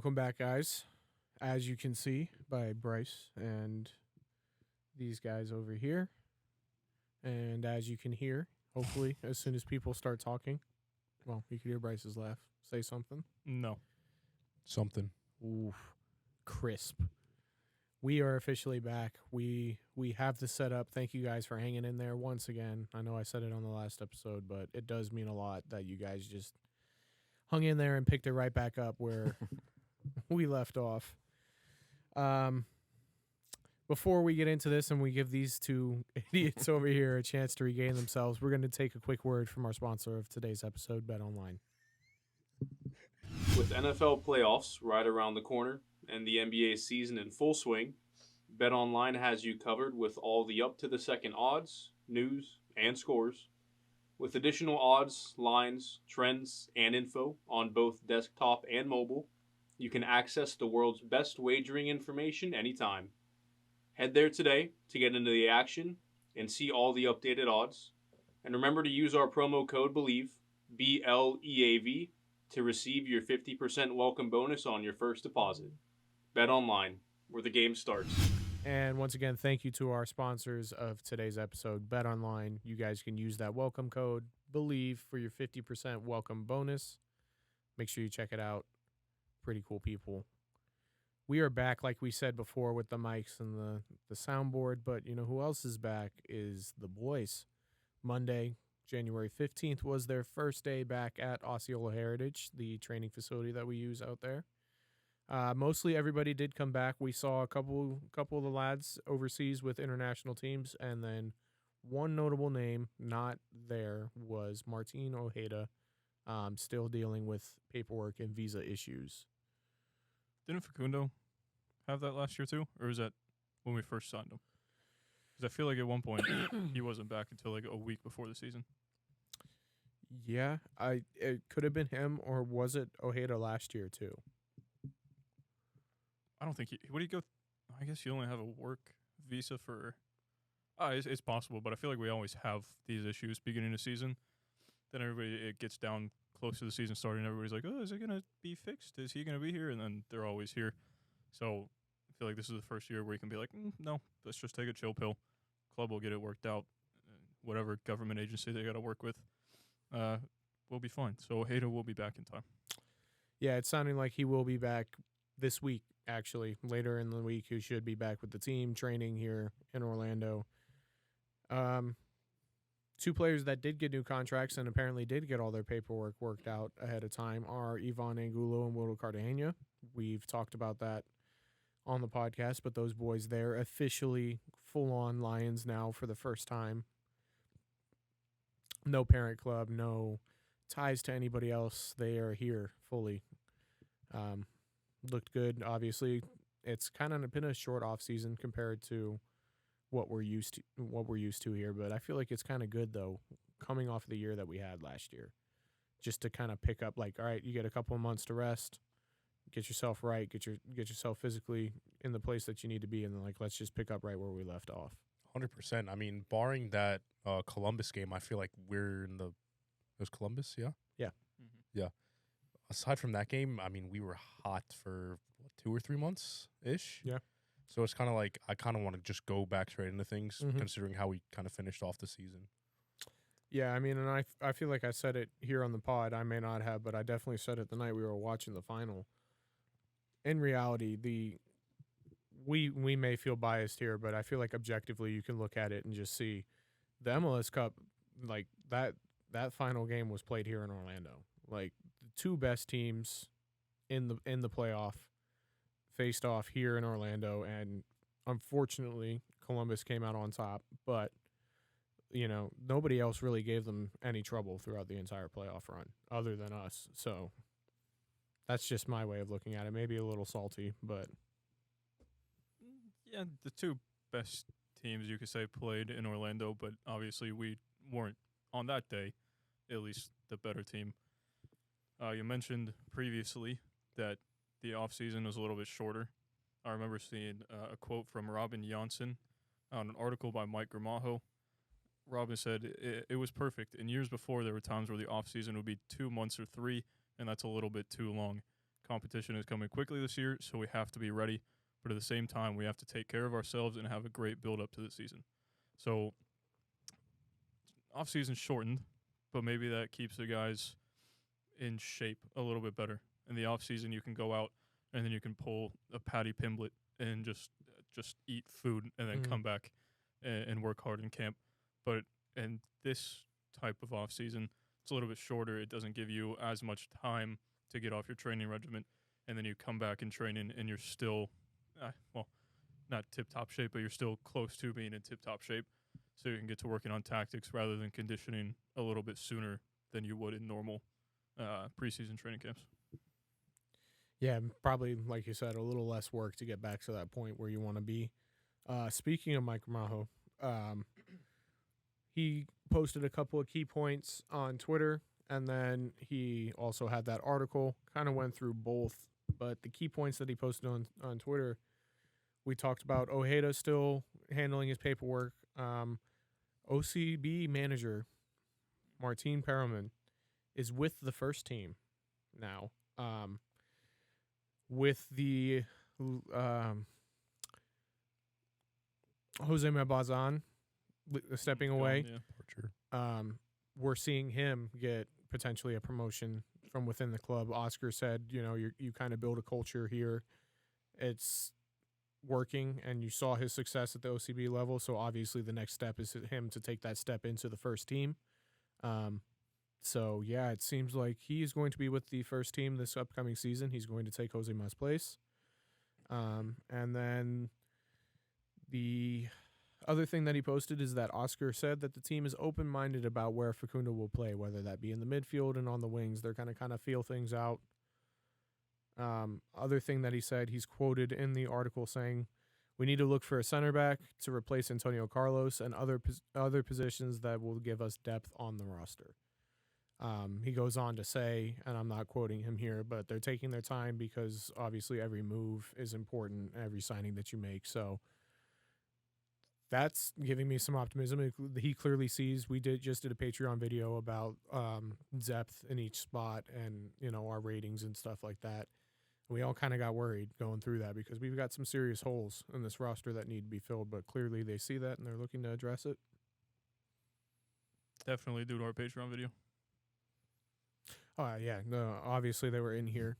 Welcome back, guys. As you can see by Bryce and these guys over here, and as you can hear, hopefully, as soon as people start talking, well, you can hear Bryce's laugh. Say something. No. Something. Oof, crisp. We are officially back. We have the setup. Thank you guys for hanging in there once again. I know I said it on the last episode, but it does mean a lot that you guys just hung in there and picked it right back up where we left off. Before we get into this and we give these two idiots over here a chance to regain themselves, we're going to take a quick word from our sponsor of today's episode, Bet Online. With NFL playoffs right around the corner and the NBA season in full swing, BetOnline has you covered with all the up-to-the-second odds, news, and scores. With additional odds, lines, trends, and info on both desktop and mobile, you can access the world's best wagering information anytime. Head there today to get into the action and see all the updated odds. And remember to use our promo code BELIEVE, BLEAV, to receive your 50% welcome bonus on your first deposit. Bet online, where the game starts. And once again, thank you to our sponsors of today's episode, Bet Online. You guys can use that welcome code BELIEVE for your 50% welcome bonus. Make sure you check it out. Pretty cool people. We are back, like we said before, with the mics and the soundboard, but you know who else is back is the boys. Monday, January 15th was their first day back at Osceola Heritage, the training facility that we use out there. Mostly everybody did come back. We saw a couple of the lads overseas with international teams, and then one notable name not there was Martin Ojeda, still dealing with paperwork and visa issues. Didn't Facundo have that last year too? Or was that when we first signed him? Because I feel like at one point he wasn't back until like a week before the season. Yeah, it could have been him, or was it Ojeda last year too? I don't think would he go? I guess you only have a work visa for. It's possible, but I feel like we always have these issues beginning of season. Then it gets down close to the season starting. Everybody's like, "Oh, is it gonna be fixed? Is he gonna be here?" And then they're always here. So I feel like this is the first year where you can be like, "No, let's just take a chill pill. Club will get it worked out. Whatever government agency they got to work with, we'll be fine." So Ojeda will be back in time. Yeah, it's sounding like he will be back this week. Actually, later in the week, he should be back with the team training here in Orlando. Two players that did get new contracts and apparently did get all their paperwork worked out ahead of time are Ivan Angulo and Wildo Cartagena. We've talked about that on the podcast, but those boys, they're officially full-on Lions now for the first time. No parent club, no ties to anybody else. They are here fully. Looked good, obviously. It's kind of been a short off season compared to what we're used to here, but I feel like it's kind of good though, coming off of the year that we had last year, just to kind of pick up. Like, all right, you get a couple of months to rest, get yourself right, get yourself physically in the place that you need to be, and then like let's just pick up right where we left off. 100%. I mean, barring that Columbus game, I feel like we're in the. It was Columbus, yeah. Yeah. Mm-hmm. Yeah. Aside from that game, I mean, we were hot for 2 or 3 months ish. Yeah. So it's kind of like I kind of want to just go back straight into things, Mhm. considering how we kind of finished off the season. Yeah, I mean, and I feel like I said it here on the pod. I may not have, but I definitely said it the night we were watching the final. In reality, we may feel biased here, but I feel like objectively you can look at it and just see the MLS Cup, like that final game was played here in Orlando. Like the two best teams in the playoff faced off here in Orlando, and unfortunately Columbus came out on top, but you know, nobody else really gave them any trouble throughout the entire playoff run other than us. So that's just my way of looking at it. Maybe a little salty, but Yeah, the two best teams you could say played in Orlando, but obviously we weren't on that day, at least the better team. You mentioned previously that the offseason was a little bit shorter. I remember seeing a quote from Robin Janssen on an article by Mike Gramajo. Robin said, it was perfect. In years before, there were times where the offseason would be 2 months or 3, and that's a little bit too long. competition is coming quickly this year, so we have to be ready. But at the same time, we have to take care of ourselves and have a great build up to the season. So off-season shortened, but maybe that keeps the guys in shape a little bit better. In the off-season, you can go out and then you can pull a Patty Pimblett and just eat food and then come back and work hard in camp. But in this type of off-season, it's a little bit shorter. It doesn't give you as much time to get off your training regimen. And then you come back in training and you're still, not tip-top shape, but you're still close to being in tip-top shape. So you can get to working on tactics rather than conditioning a little bit sooner than you would in normal preseason training camps. Yeah, probably, like you said, a little less work to get back to that point where you want to be. Speaking of Mike Maho, he posted a couple of key points on Twitter, and then he also had that article, kind of went through both. But the key points that he posted on Twitter, we talked about Ojeda still handling his paperwork. OCB manager Martin Perelman is with the first team now. With the Jose Mabazan stepping away, we're seeing him get potentially a promotion from within the club. Oscar said, you kind of build a culture here. It's working, and you saw his success at the OCB level, so obviously the next step is him to take that step into the first team. So, yeah, it seems like he is going to be with the first team this upcoming season. He's going to take Jose Ma's place. And then the other thing that he posted is that Oscar said that the team is open-minded about where Facundo will play, whether that be in the midfield and on the wings. They're going to kind of feel things out. Other thing that he said, he's quoted in the article saying, "We need to look for a center back to replace Antonio Carlos and other positions that will give us depth on the roster." He goes on to say, and I'm not quoting him here, but they're taking their time because obviously every move is important, every signing that you make. So that's giving me some optimism. He clearly sees, we just did a Patreon video about depth in each spot and, our ratings and stuff like that. We all kind of got worried going through that because we've got some serious holes in this roster that need to be filled, but clearly they see that and they're looking to address it. Definitely due to our Patreon video. Yeah. No, obviously they were in here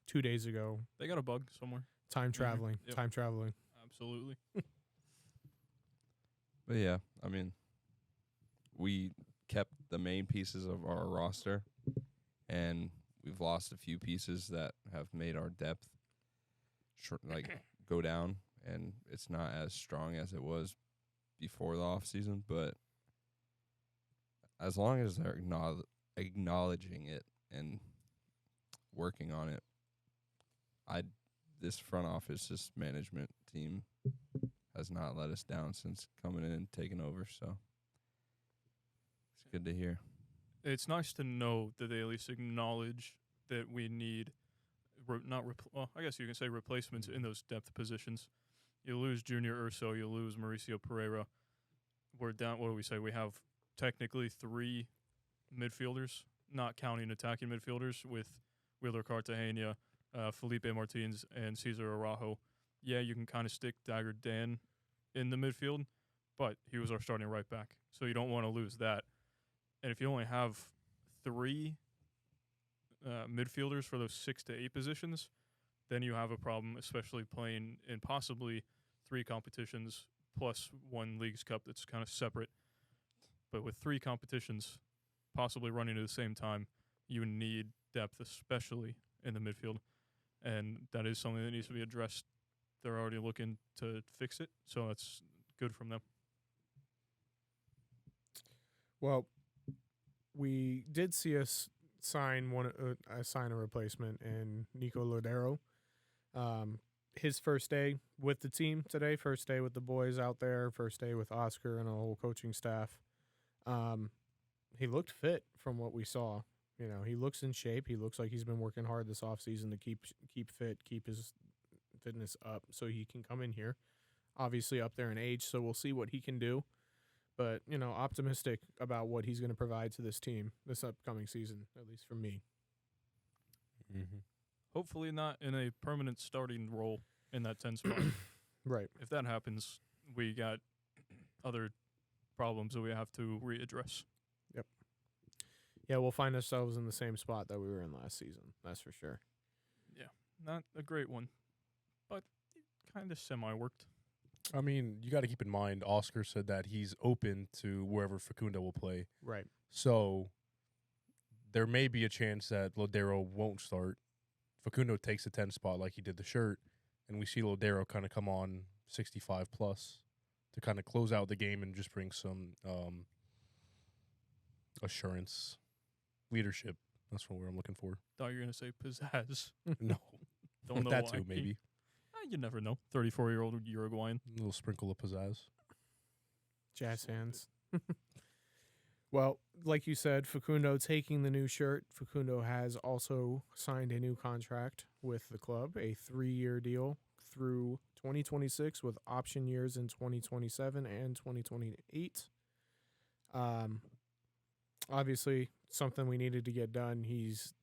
2 days ago. They got a bug somewhere. Time traveling. Yep. Time traveling. Absolutely. But yeah, I mean, we kept the main pieces of our roster, and we've lost a few pieces that have made our depth go down, and it's not as strong as it was before the off season. But as long as they're acknowledging it and working on it, this front office, this management team has not let us down since coming in and taking over. So it's good to hear. It's nice to know that they at least acknowledge that we need, I guess you can say replacements in those depth positions. You lose Junior Urso, you lose Mauricio Pereira. We're down, what do we say? We have technically 3 midfielders, not counting attacking midfielders, with Wheeler Cartagena, Felipe Martins, and Cesar Araujo. Yeah, you can kind of stick Dagur Dan in the midfield, but he was our starting right back, so you don't want to lose that. And if you only have 3 midfielders for those 6 to 8 positions, then you have a problem, especially playing in possibly 3 competitions plus 1 Leagues Cup that's kind of separate. But with 3 competitions possibly running at the same time, you need depth, especially in the midfield. And that is something that needs to be addressed. They're already looking to fix it, so that's good from them. Well, we did see us sign a replacement in Nico Lodero. His first day with the team today, first day with the boys out there, first day with Oscar and a whole coaching staff. He looked fit from what we saw. He looks in shape. He looks like he's been working hard this offseason to keep fit, keep his fitness up so he can come in here. Obviously up there in age, so we'll see what he can do. But, optimistic about what he's going to provide to this team this upcoming season, at least for me. Mm-hmm. Hopefully not in a permanent starting role in that 10 spot. Right. If that happens, we got other problems that we have to readdress. Yeah, we'll find ourselves in the same spot that we were in last season. That's for sure. Not a great one, but kind of semi-worked. I mean, you got to keep in mind, Oscar said that he's open to wherever Facundo will play. Right. So there may be a chance that Lodero won't start. Facundo takes the 10 spot like he did the shirt, and we see Lodero kind of come on 65 plus to kind of close out the game and just bring some assurance, leadership. That's what I'm looking for. Thought you were going to say pizzazz. No, Don't know that why. too, maybe. You never know. 34-year-old Uruguayan. A little sprinkle of pizzazz. Jazz hands. Well, like you said, Facundo taking the new shirt. Facundo has also signed a new contract with the club, a 3-year deal through 2026 with option years in 2027 and 2028. Obviously, something we needed to get done. He's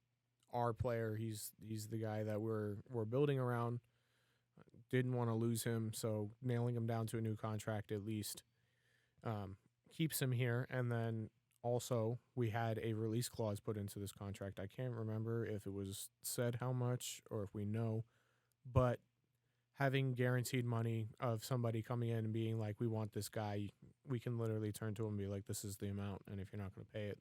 our player. He's the guy that we're building around. Didn't want to lose him, so nailing him down to a new contract at least keeps him here. And then also we had a release clause put into this contract. I can't remember if it was said how much or if we know, but having guaranteed money of somebody coming in and being like, we want this guy, we can literally turn to him and be like, this is the amount, and if you're not going to pay it,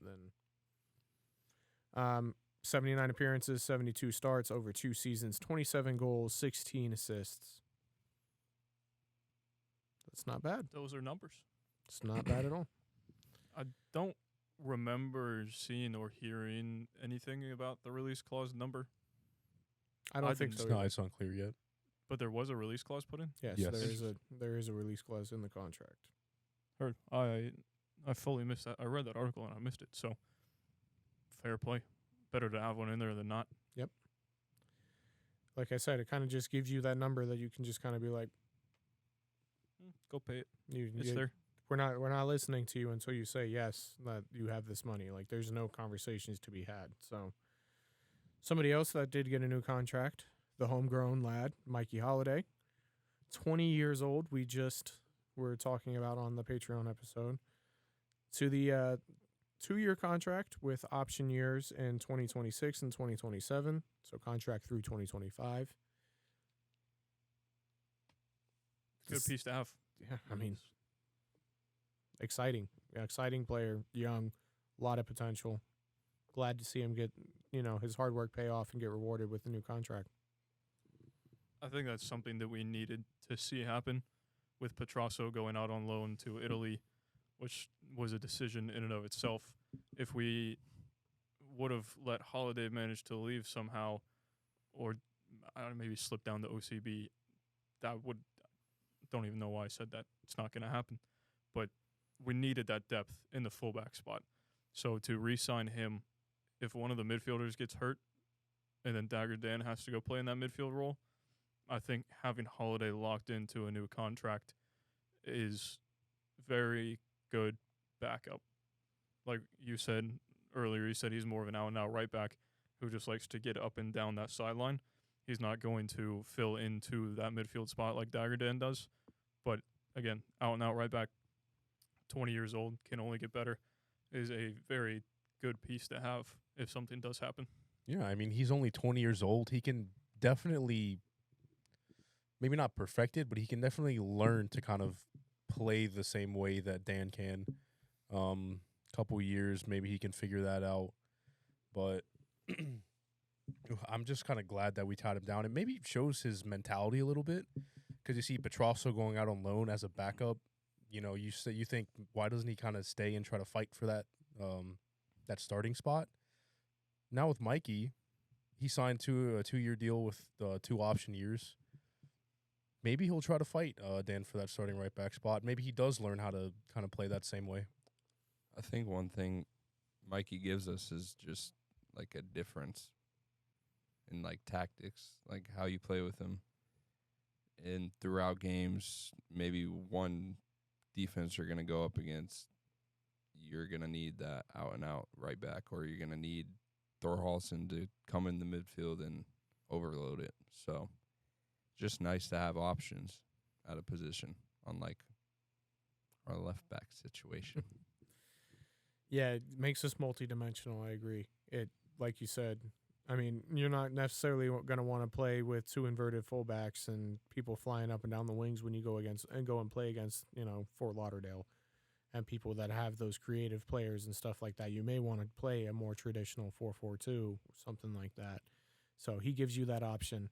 then 79 appearances, 72 starts over 2 seasons, 27 goals, 16 assists. That's not bad. Those are numbers. It's not bad at all. I don't remember seeing or hearing anything about the release clause number, I don't I think didn't so. No, either. it's unclear yet. but there was a release clause put in. Yes, Yes. there is a release clause in the contract. Heard. I fully missed that. I read that article and I missed it. So fair play. Better to have one in there than not. Like I said, it kind of just gives you that number that you can just kind of be like, Go pay it. you, It's you- there. we're not listening to you until you say yes that you have this money. Like there's no conversations to be had. So somebody else that did get a new contract, the homegrown lad, Mikey Halliday, 20 years old. We just were talking about on the Patreon episode, to the 2-year contract with option years in 2026 and 2027. So contract through 2025. Good This- piece to have. Yeah, I mean, exciting player, young, a lot of potential. Glad to see him get, his hard work pay off and get rewarded with the new contract. I think that's something that we needed to see happen with Petrasso going out on loan to Italy, which was a decision in and of itself. If we would have let Holiday manage to leave somehow, or I don't know, maybe slip down to OCB, that would, don't even know why I said that. It's not going to happen. But we needed that depth in the fullback spot. So to re-sign him, if one of the midfielders gets hurt and then Dagur Dan has to go play in that midfield role, I think having Holiday locked into a new contract is very good backup. Like you said earlier, you said he's more of an out-and-out right back who just likes to get up and down that sideline. He's not going to fill into that midfield spot like Dagur Dan does. But, again, out-and-out right back, 20 years old, can only get better, is a very good piece to have if something does happen. Yeah, I mean, he's only 20 years old. He can definitely, maybe not perfect it, but he can definitely learn to kind of play the same way that Dan can. Couple years, maybe he can figure that out. But I'm just kind of glad that we tied him down. It maybe shows his mentality a little bit, because you see Petrasso going out on loan as a backup. You think, why doesn't he kind of stay and try to fight for that that starting spot? Now with Mikey, he signed to a 2-year deal with 2 option years. Maybe he'll try to fight Dan for that starting right back spot. Maybe he does learn how to kind of play that same way. I think one thing Mikey gives us is just like a difference in like tactics, like how you play with him. And throughout games, maybe one defense you're going to go up against, you're going to need that out and out right back, or you're going to need Thorhalson to come in the midfield and overload it. So just nice to have options at a position, unlike our left back situation. Yeah, it makes us multidimensional. I agree. It, like you said, I mean, you're not necessarily going to want to play with two inverted fullbacks and people flying up and down the wings when you go and play against, Fort Lauderdale and people that have those creative players and stuff like that. You may want to play a more traditional 4-4-2, something like that. So he gives you that option.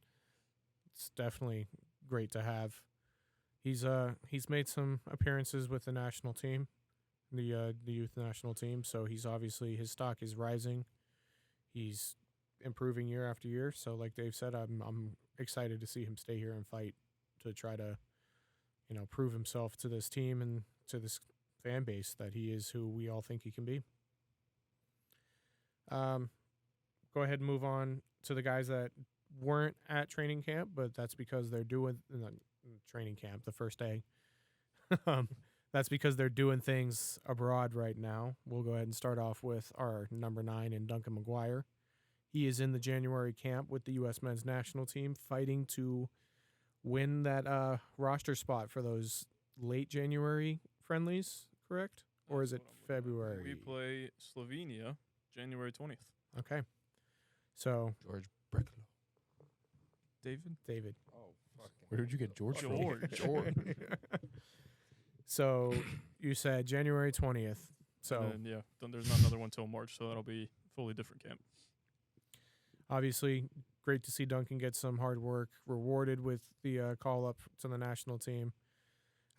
It's definitely great to have. He's made some appearances with the national team, the youth national team. So he's obviously, his stock is rising. He's improving year after year. So like Dave said, I'm excited to see him stay here and fight to try to, prove himself to this team and to this fan base that he is who we all think he can be. Go ahead and move on to the guys that weren't at training camp, but that's because they're doing training camp the first day. That's because they're doing things abroad right now. We'll go ahead and start off with our number 9 in Duncan McGuire. He is in the January camp with the U.S. men's national team, fighting to win that roster spot for those late January friendlies, correct? Or is it February? We play Slovenia January 20th. Okay. So George Bricklow. David. Oh, fucking. Where did you get George from? George. So you said January 20th. So And then, then there's not another one till March, so that'll be fully different camp. obviously great to see Duncan get some hard work rewarded with the call up to the national team.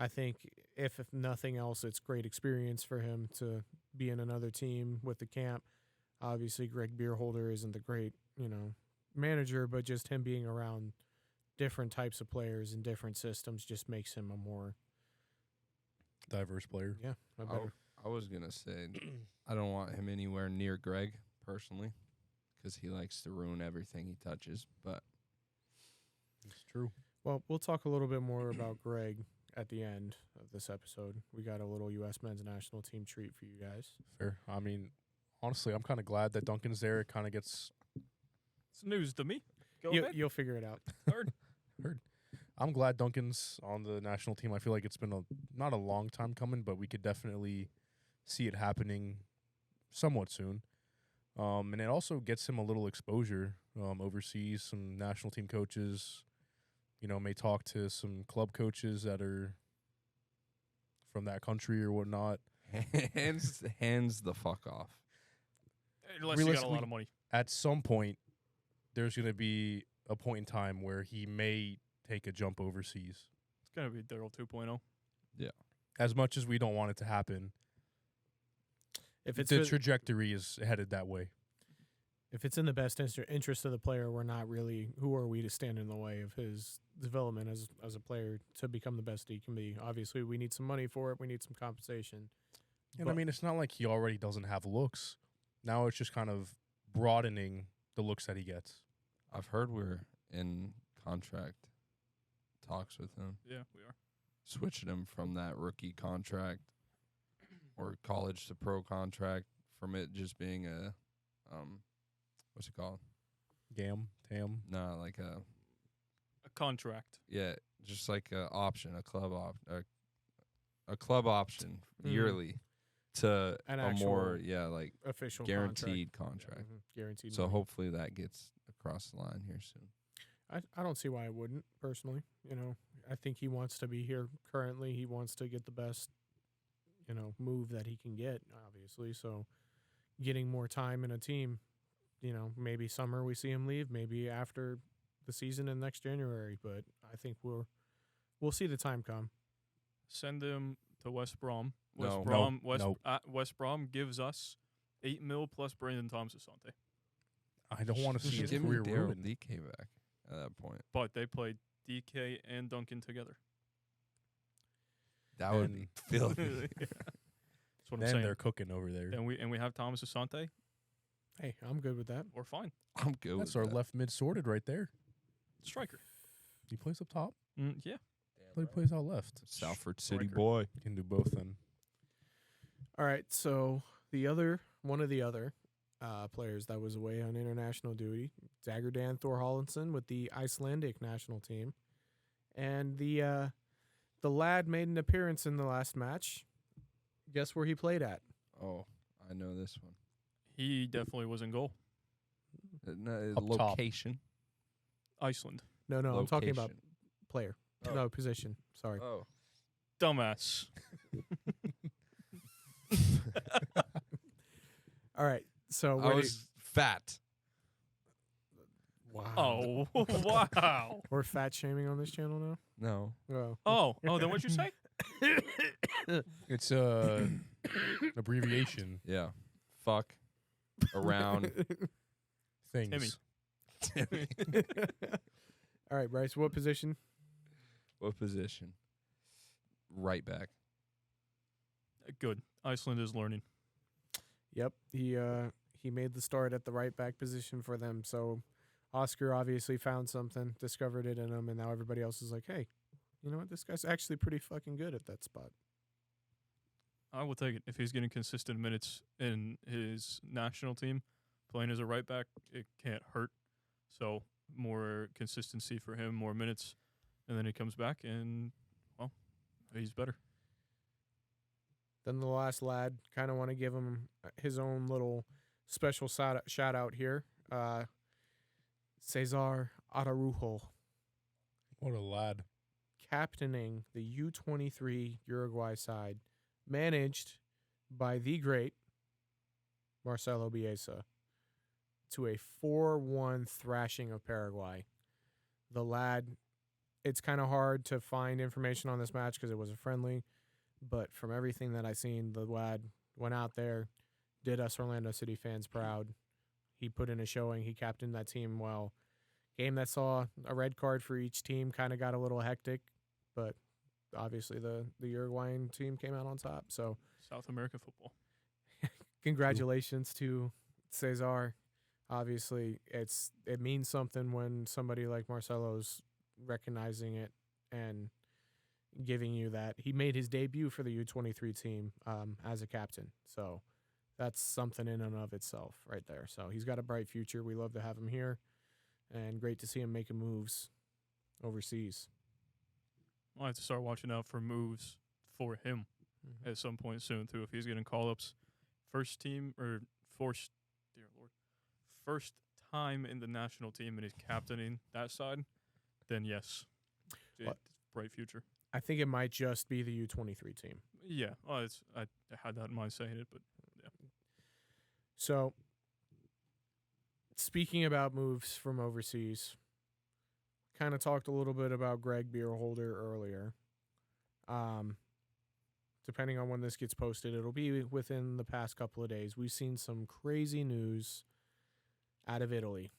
I think if nothing else, it's great experience for him to be in another team with the camp. Obviously, Greg Beerholder isn't the great, manager, but just him being around different types of players and different systems just makes him a more diverse player. Yeah. I was going to say, I don't want him anywhere near Greg, personally, because he likes to ruin everything he touches. But It's true. Well, we'll talk a little bit more about Greg at the end of this episode. We got a little U.S. men's national team treat for you guys. Fair. I mean, honestly, I'm kind of glad that Duncan's there. It kind of gets... It's news to me. Go ahead. You'll figure it out. Heard. I'm glad Duncan's on the national team. I feel like it's been not a long time coming, but we could definitely see it happening somewhat soon. And it also gets him a little exposure overseas. Some national team coaches, may talk to some club coaches that are from that country or whatnot. hands the fuck off. Unless you got a lot of money. At some point, there's going to be a point in time where he may take a jump overseas. It's going to be Daryl 2.0. Yeah. As much as we don't want it to happen, If it's the trajectory is headed that way. if it's in the best interest of the player, we're not really. Who are we to stand in the way of his development as a player to become the best he can be? Obviously, we need some money for it. We need some compensation. And I mean, it's not like he already doesn't have looks. Now it's just kind of broadening the looks that he gets. I've heard we're in contract talks with him. Yeah, we are. Switching him from that rookie contract or college to pro contract, from it just being a, what's it called? Tam. Nah, like a contract. Yeah, just like a option, a club option yearly to An a actual more like Official guaranteed contract. Guaranteed. So money. hopefully that gets across the line here soon. I don't see why I wouldn't personally. I think he wants to be here currently. He wants to get the best, move that he can get, obviously. So getting more time in a team, maybe summer we see him leave, maybe after the season and next January. But I think we'll see the time come. Send him to West Brom. No. West Brom gives us $8 million plus Brandon Thomas-Asante. I don't want to see his Give me career Daryl ruined. DK back at that point. But they played DK and Duncan together. That would be filthy. That's what I'm Then saying. they're cooking over there. And we have Thomas-Asante. Hey, I'm good with that. We're fine. I'm good That's with our that. left mid sorted right there. Striker. He plays up top. Yeah. He plays out left. Salford City Striker. boy. Can do both then. All right, so one of the other players that was away on international duty. Dagur Dan Thor Hollandson with the Icelandic national team. And the lad made an appearance in the last match. Guess where he played at? Oh, I know this one. He definitely was in goal. No, Up top. location. Iceland. No, I'm talking about Location. player. Oh. No, position. Sorry. Oh. Dumbass. All right. So I where was fat. wow. Oh, wow. We're fat shaming on this channel now? No. Oh. Oh, then what'd you say? It's abbreviation Yeah. Fuck. Around. things. Timmy. All right, Bryce, what position? What position? Right back. Good. Iceland is learning. Yep. He made the start at the right back position for them. So Oscar obviously found something, discovered it in him, and now everybody else is like, hey, you know what? This guy's actually pretty fucking good at that spot. I will take it. If he's getting consistent minutes in his national team, playing as a right back, it can't hurt. So more consistency for him, more minutes, and then he comes back and, well, he's better. Then the last lad, kind of want to give him his own little special shout out here. Cesar Araujo, What a lad. captaining the U23 Uruguay side, managed by the great Marcelo Bielsa, to a 4-1 thrashing of Paraguay. The lad, it's kind of hard to find information on this match because it was a friendly, but from everything that I've seen, the lad went out there, did us Orlando City fans proud. He put in a showing. He captained that team well. Game that saw a red card for each team kind of got a little hectic, but obviously the Uruguayan team came out on top. So South American football. congratulations to Cesar. Obviously, it means something when somebody like Marcelo's recognizing it and giving you that. He made his debut for the U23 team as a captain. So that's something in and of itself right there. So he's got a bright future. We love to have him here, and great to see him making moves overseas. I'll have to start watching out for moves for him at some point soon, too. If he's getting call-ups, first time in the national team and he's captaining that side, then yes, bright future. I think it might just be the U23 team. Yeah, well, I had that in mind saying it, but yeah. So, speaking about moves from overseas, kind of talked a little bit about Greg Beerholder earlier. Depending on when this gets posted, it'll be within the past couple of days. We've seen some crazy news out of Italy.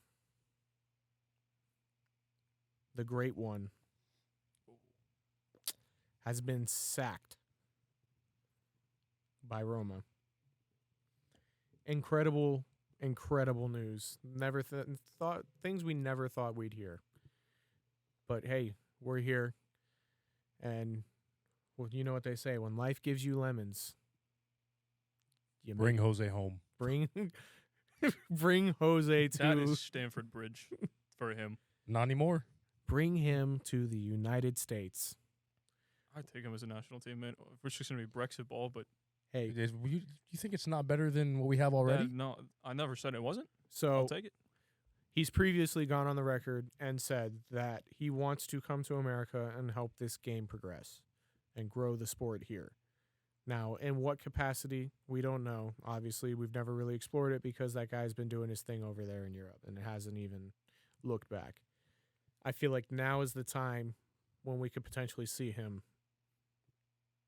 The Great One has been sacked by Roma. Incredible news. Never thought things we never thought we'd hear. But hey, we're here, and well, you know what they say: when life gives you lemons, you Bring Jose home. bring Jose That to is Stamford Bridge for him. Not anymore. bring him to the United States. I'd take him as a national team, man. We're just going to be Brexit ball, but Hey, You think it's not better than what we have already? no, I never said it wasn't. so I'll take it. he's previously gone on the record and said that he wants to come to America and help this game progress and grow the sport here. Now, in what capacity, we don't know. Obviously, we've never really explored it because that guy's been doing his thing over there in Europe and it hasn't even looked back. I feel like now is the time when we could potentially see him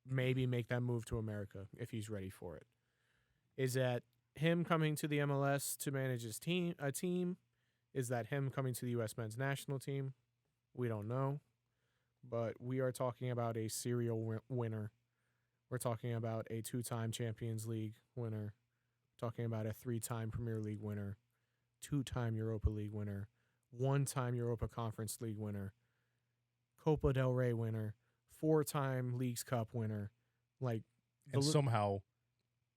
maybe make that move to America if he's ready for it. Is that him coming to the MLS to manage his team? Is that him coming to the U.S. men's national team? We don't know. But we are talking about a serial winner. We're talking about a 2-time Champions League winner. Talking about a 3-time Premier League winner. 2-time Europa League winner. 1-time Europa Conference League winner. Copa del Rey winner. 4-time Leagues Cup winner. Like, And somehow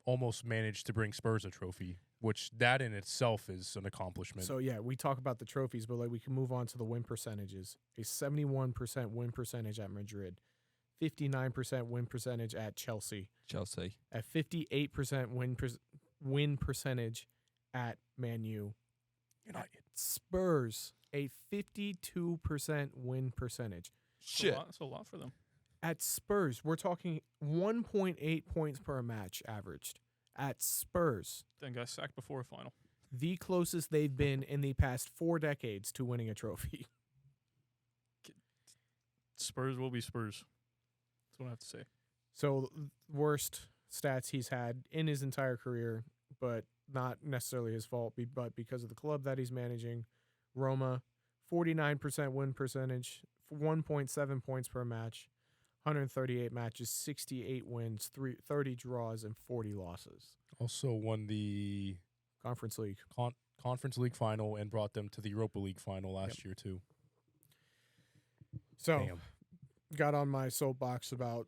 almost managed to bring Spurs a trophy, which that in itself is an accomplishment. So yeah, we talk about the trophies, but like we can move on to the win percentages. A 71% win percentage at Madrid, 59% win percentage at Chelsea, at 58% win percentage at Man U. United. Spurs, a 52% win percentage. Shit. That's a lot for them. At Spurs, we're talking 1.8 points per match averaged. At Spurs, Then got sacked before a final. the closest they've been in the past 4 decades to winning a trophy. Spurs will be Spurs. That's what I have to say. So, worst stats he's had in his entire career, but not necessarily his fault, but because of the club that he's managing. Roma, 49% win percentage, 1.7 points per match, 138 matches, 68 wins, 30 draws, and 40 losses. Also won the Conference League. Conference League final and brought them to the Europa League final last year too. So, Damn. got on my soapbox about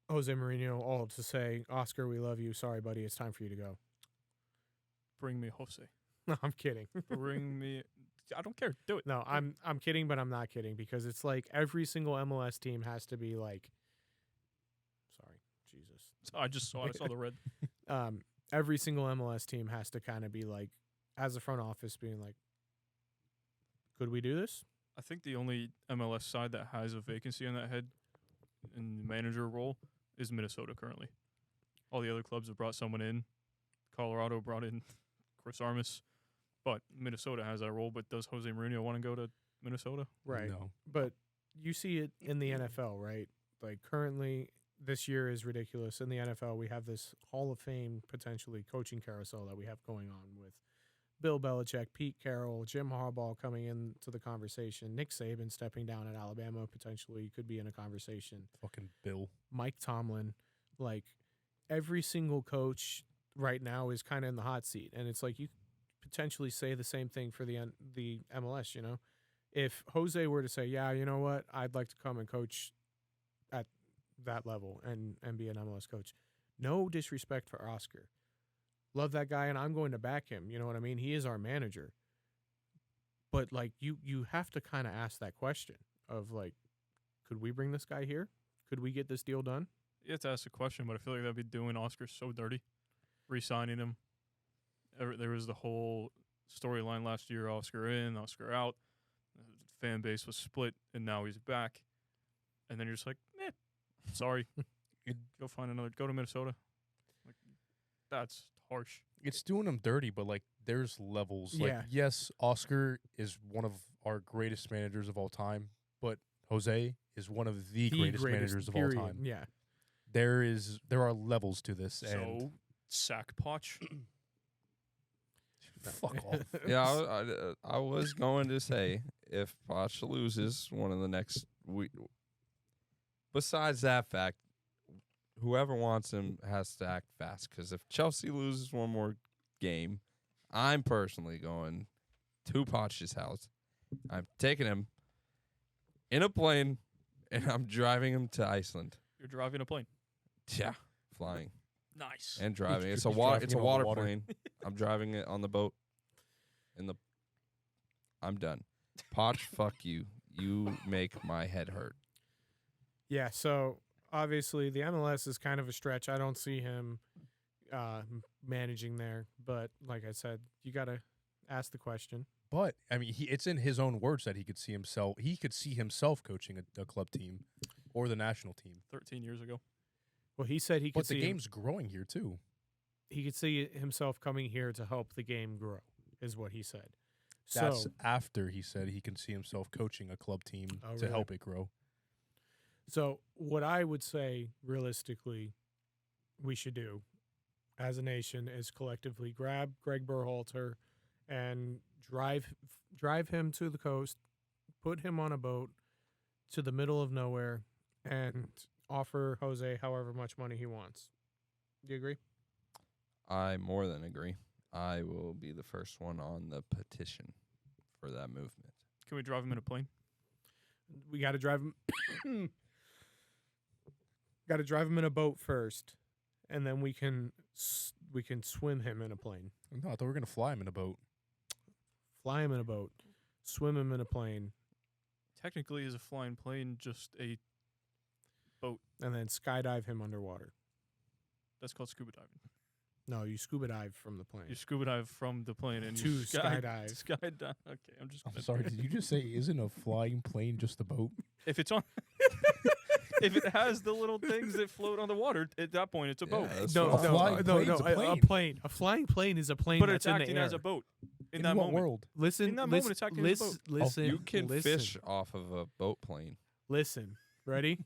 Jose Mourinho, all to say, Oscar, we love you. Sorry, buddy, it's time for you to go. Bring me Jose. No, I'm kidding. Bring me. I don't care. Do it. No, I'm kidding, but I'm not kidding because it's like every single MLS team has to be like, sorry, Jesus. I just saw it. I saw the red. Every single MLS team has to kind of be like, as a front office, being like, could we do this? I think the only MLS side that has a vacancy on that head in the manager role is Minnesota currently. All the other clubs have brought someone in. Colorado brought in Chris Armas. But Minnesota has that role. But does Jose Mourinho want to go to Minnesota? Right. No. But you see it in the NFL, right? Like currently, this year is ridiculous. In the NFL, we have this Hall of Fame potentially coaching carousel that we have going on with Bill Belichick, Pete Carroll, Jim Harbaugh coming into the conversation, Nick Saban stepping down at Alabama potentially could be in a conversation. Fucking Bill. Mike Tomlin, like every single coach right now is kind of in the hot seat, and it's like you potentially say the same thing for the MLS. You know, if Jose were to say, "Yeah, you know what, I'd like to come and coach at that level and be an MLS coach," no disrespect for Oscar, love that guy, and I'm going to back him. You know what I mean? He is our manager, but like you have to kind of ask that question of like, could we bring this guy here? Could we get this deal done? You have to ask the question, but I feel like that'd be doing Oscar so dirty, re-signing him. There was the whole storyline last year, Oscar in, Oscar out. The fan base was split, and now he's back. And then you're just like, sorry. Go to Minnesota. Like, that's harsh. It's doing him dirty, but like there's levels. Yeah. Like yes, Oscar is one of our greatest managers of all time, but Jose is one of the greatest managers of all period. time. Yeah. There are levels to this, and So, sack Poch. fuck off. Yeah, I was going to say if Poch loses one of the next week. Besides that fact, whoever wants him has to act fast. Because if Chelsea loses one more game, I'm personally going to Poch's house. I'm taking him in a plane, and I'm driving him to Iceland. You're driving a plane. Yeah, flying Nice. and driving. It's a He's water. driving It's it a on the water water. plane. I'm driving it on the boat. I'm done. Poch, fuck you. You make my head hurt. Yeah, so obviously the MLS is kind of a stretch. I don't see him managing there, but like I said, you got to ask the question. But I mean, it's in his own words that he could see himself. He could see himself coaching a club team or the national team. 13 years ago. Well, he said he could But the see game's growing here too. he could see himself coming here to help the game grow, is what he said. That's So, after he said he can see himself coaching a club team Oh, to really? help it grow. so what I would say realistically we should do as a nation is collectively grab Greg Berhalter and drive him to the coast, put him on a boat to the middle of nowhere, and offer Jose however much money he wants. Do you agree? I more than agree. I will be the first one on the petition for that movement. Can we drive him in a plane? We got to drive him. Got to drive him in a boat first, and then we can swim him in a plane, No, I thought we were gonna fly him in a boat. fly him in a boat, swim him in a plane, Technically, is a flying plane just a boat? and then skydive him underwater. That's called scuba diving. No, you scuba dive from the plane. You scuba dive from the plane and To you skydive. Skydive. Okay, I'm just. I'm gonna- sorry, did you just say isn't a flying plane just a boat? If it's on, if it has the little things that float on the water, at that point it's a boat. Yeah, that's No, what A I'm no, flying no, plane's no, a a plane. plane. A flying plane is a plane But that's it's in acting the air. as a boat in In that what moment. world? Listen, In that listen, moment, it's acting as a listen, boat. listen. You can listen, fish off of a boat plane. Listen, ready?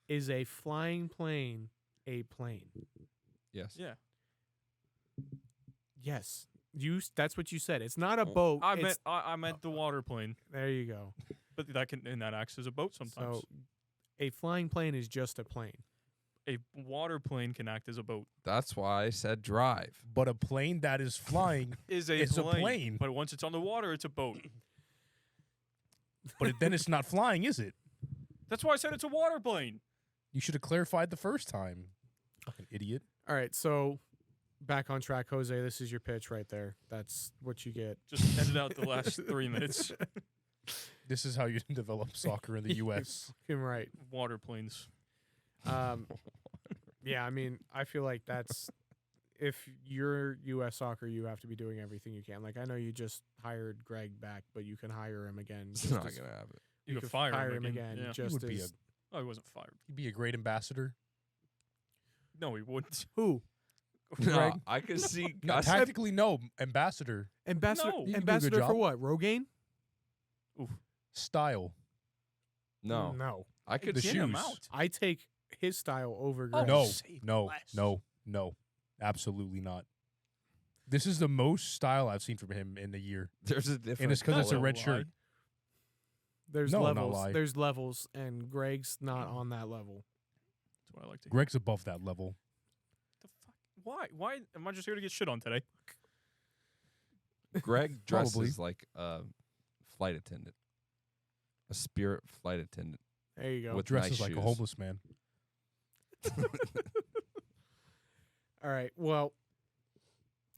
Is a flying plane a plane? Yes. Yeah, Yes. That's what you said. It's not a Oh, boat. I it's- meant the water plane, There you go. but that acts as a boat sometimes. So a flying plane is just a plane. A water plane can act as a boat. That's why I said drive. But a plane that is flying, Is It's a plane. But once it's on the water, it's a boat. but then it's not flying, is it? That's why I said it's a water plane. You should have clarified the first time. Fucking idiot. All right, so back on track, Jose. This is your pitch right there. That's what you get. Just edit out the last 3 minutes. This is how you develop soccer in the U.S. You're right. Water planes. Yeah, I mean, I feel like that's if you're U.S. soccer, you have to be doing everything you can. Like I know you just hired Greg back, but you can hire him again. It's just not as- gonna happen. You could could fire hire him again. Yeah. just would be as Oh, he wasn't fired. He'd be a great ambassador. No, he wouldn't. who No, Greg? I could see No, Gus. tactically, no. Ambassador. ambassador. No. You can do a good Ambassador for job. what? Rogaine? Style. No, no. I could The see Get him shoes. out. I take his style over Oh, Greg. No, say no, less. no. Absolutely not. This is the most style I've seen from him in a year. There's a difference. And it's because it's a That's a red lie. shirt. There's No, not levels. lie. There's levels, and Greg's not on that level. That's what I like to hear. Greg's above that level. The fuck? Why? Why am I just here to get shit on today? Greg dresses Probably. like a flight attendant, a Spirit flight attendant. There you go. With Dresses nice like shoes. a homeless man. All right. Well,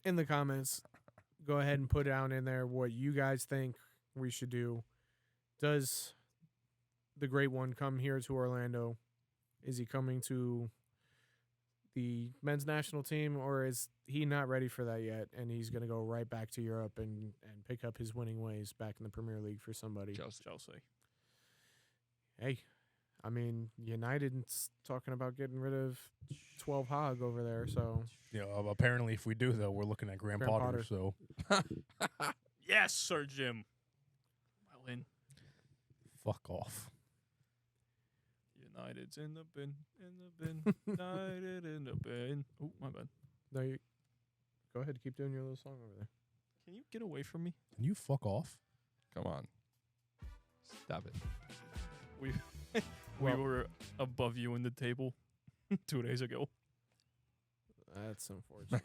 in the comments, go ahead and put down in there what you guys think we should do. Does the Great One come here to Orlando? Is he coming to the men's national team, or is he not ready for that yet? And he's going to go right back to Europe and pick up his winning ways back in the Premier League for somebody. Chelsea. Hey, I mean, United's talking about getting rid of 12 Hog over there, so You know, apparently, if we do, though, we're looking at Graham Graham Potter. Potter. So Yes, Sir Jim. Well in. fuck off. United's in the bin. In the bin. United in the bin. Oh, my bad. no, you go ahead, keep doing your little song over there. Can you get away from me? Can you fuck off? Come on, stop it. We Well- we were above you in the table 2 days ago. That's unfortunate.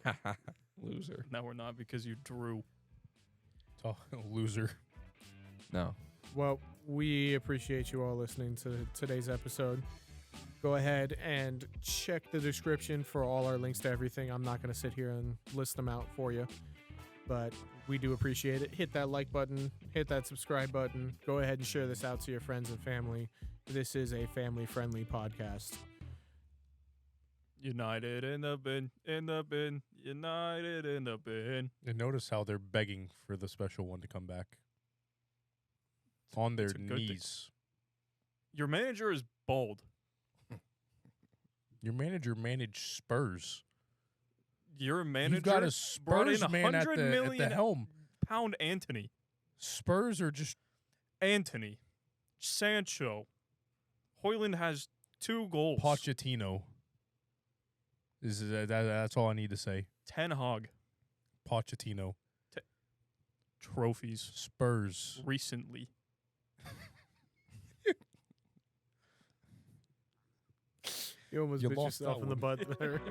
Loser. Now we're not because you drew. Oh, loser. No. Well, we appreciate you all listening to today's episode. Go ahead and check the description for all our links to everything. I'm not going to sit here and list them out for you, but we do appreciate it. Hit that like button, hit that subscribe button. Go ahead and share this out to your friends and family. This is a family-friendly podcast. United in the bin. In the bin. United in the bin. And notice how they're begging for the special one to come back. On their It's a good thing. knees. Your manager is bald. Your manager managed Spurs. Your manager You've got a brought in Spurs man at £100 the million helm. pound Anthony. Spurs are just Anthony. Sancho. Hoyland has 2 goals. Pochettino. That's all I need to say. Ten Hag. Pochettino. Trophies. Spurs. Recently. You almost You bit lost yourself that in the one. butt there.